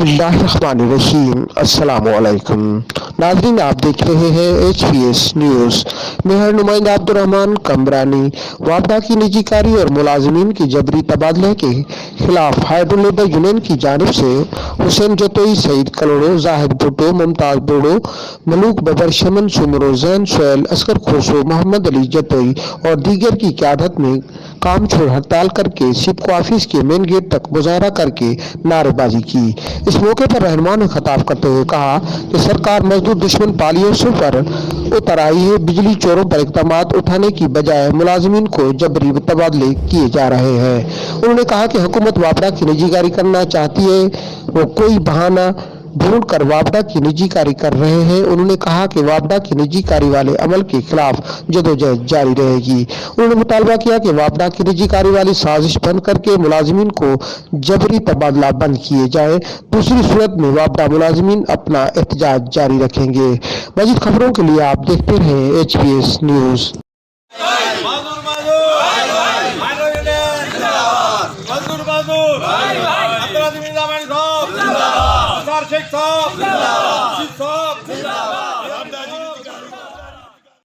बिस्मिल्लाहिर्रहमानिर्रहीम। अस्सलामुअलैकुम नाज़रीन, आप देख रहे हैं HPS न्यूज़। मैं हर नुमाइंदा अब्दुर्रहमान कमरानी। वापडा की निजी कारी और मुलाजिमीन की जबरी तबादले के खिलाफ हाइड्रो लेबर यूनियन की जानिब से हुसैन जतोई, सईद कलोड़ो, जाहिद भुट्टो, मुमताज बोड़ो, मलूक बबर, शमन सुमरो, जैन सोहेल, असगर खोसो, मोहम्मद अली जतोई और दीगर की क़यादत में काम छोड़ हड़ताल करके सिपको ऑफिस के मेन गेट तक मुजाहरा करके नारेबाजी की। इस मौके पर रहनुमा ने खिताब करते हुए कहा कि सरकार मजदूर दुश्मन पॉलिसियों पर उतर आई है। बिजली चोरों पर इक़दाम उठाने की बजाय मुलाजिमीन को जबरी तबादले किए जा रहे हैं। उन्होंने कहा कि हुकूमत वापडा की निजीकारी करना चाहती है, वो कोई बहाना ढूंढ कर वापडा की निजीकारी कर रहे हैं। उन्होंने कहा कि वापडा की निजीकारी वाले अमल के खिलाफ जदोजहद जारी रहेगी। उन्होंने मुतालबा किया कि वापडा की निजीकारी वाली साजिश बंद करके मुलाजिमीन को जबरी तबादला बंद किए जाए, दूसरी सूरत में वापडा मुलाजिमीन अपना एहतजाज जारी रखेंगे। मजीद खबरों के लिए आप देखते रहें HPS न्यूज़।